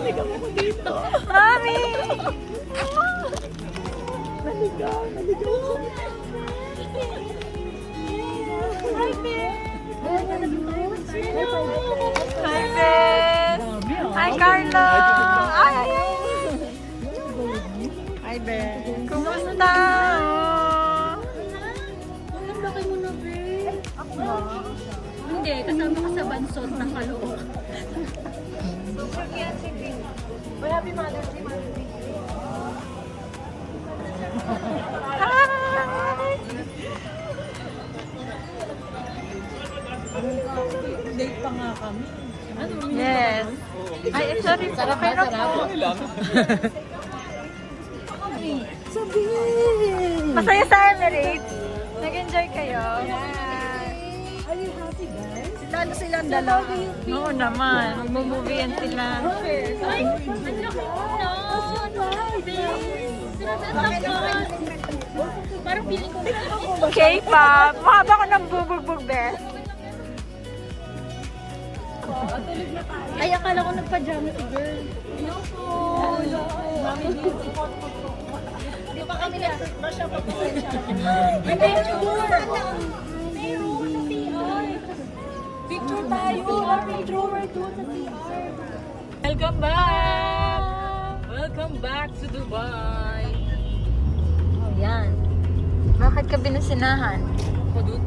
Naligaw ako dito. Mami! Naligaw ako. Hi, Bes! Hi, Carlo! Ay, ay, ay! Hi, Bes! Kumusta? Ang laki mo na, Bes. Ako ba? Hindi, kasama ka sa bansot ng kaloob. Well, happy Mother's Day, Mother's Day. Date pa nga kami. Ano? Yes. Ay, sorry. Sarap ba? Sarap? Sabihin! Masaya sa Emirates. Nag-enjoy kayo? Are you happy, guys? Lalo silang dalawa. Oo naman. Magmumovie yan sila. Ay, ang laki mo na. Parang feeling ko K-pop. Mahaba ko ng bubugbog, Bes. ay, akala ko nagpa-jam si girl. Hindi pa kami nag-brush up ako. May picture! Meron sa CR. Picture tayo! Picture doon sa CR. Welcome back! Welcome back to Dubai! Oh, yan. Bakit ka binusinahan? Padut.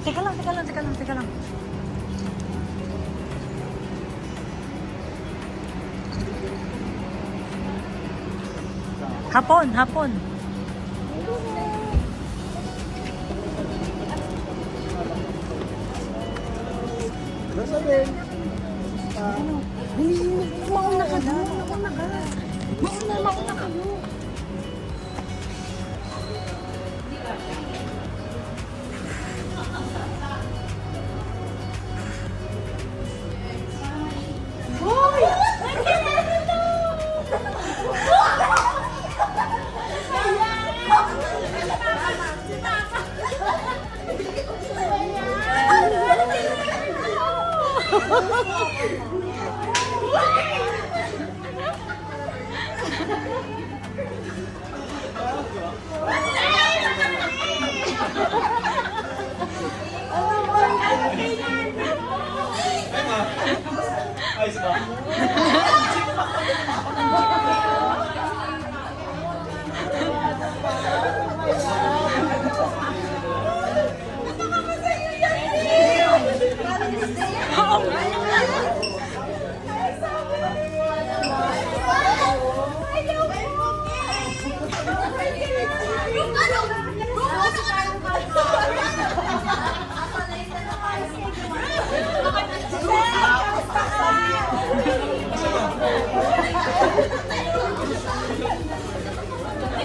Teka lang. Hapon. Mauna ka na. Mauna kayo.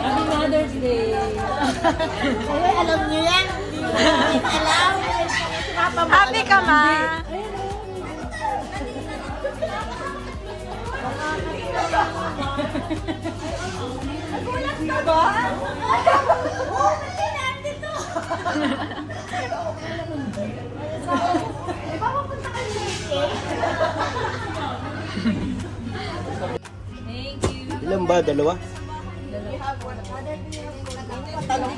Happy Mother's Day. Ay, alam niyo yan. Alam. Happy ka, ma. Ilan ba? Dalawa? Sabi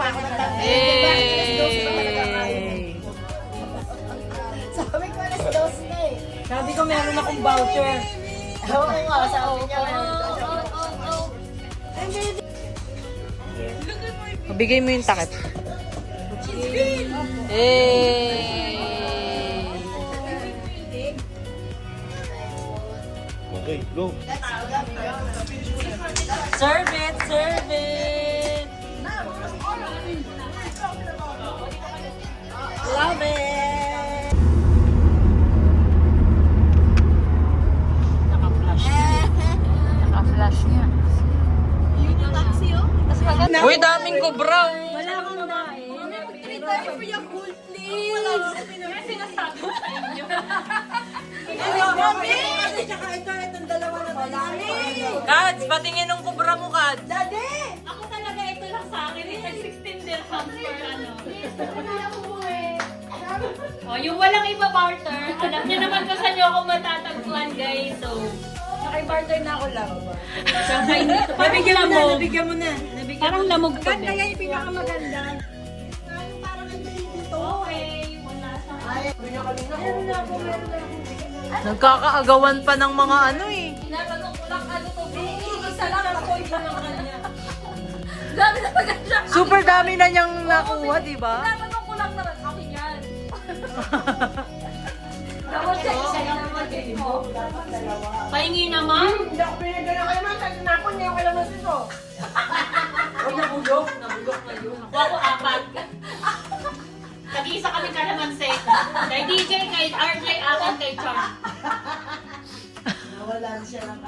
ko alas 12 na eh. Sabi ko meron akong voucher. Oo nga, sabi niya meron. Bigay mo yung takip. Okay, go. Serve it! Love it! Naka-flash niya. Uy, daming kobra. Wala kang dain. Tayo for your cool, please. Wala akong sinasabi sa inyo. Mami! Tsaka itong dalawa na wala. Kads, patingin ng kobra mo, Kads. Daddy! Ako talaga ito lang sa akin. It's like 16 dirhams per ano. Please, ako na umuwi. Oh, yung walang iba barter, alam niyo naman kung saan niyo ako matatagpuan, guys. So, Naki-barter na ako lang. siyempre dito. Parang Nabigyan mo na, lamog. nabigyan mo na. Nabigyan Parang mo na. lamog to, Ganda be. yan yung pinakamaganda. Parang nandito dito. Okay, wala sa... Ay, meron na ako, meron na ako. Nagkakaagawan pa ng mga ano eh. Tinatanong ko lang ano to, be. Isa lang ako, isa lang kanya. Dami na pagkat siya. Super dami na niyang nakuha, di ba? Tinatanong ko lang naman, akin yan. Dapat siya, isa lang naman din mo. Pahingi naman. Hindi ako pinagano kayo man, sa sinapon niya, wala mo sito. Huwag nabulok na yun. Ako 4. Tag-isa kami kalamansi. Kay DJ, kay RJ, akin, kay Char. Nawalan siya ng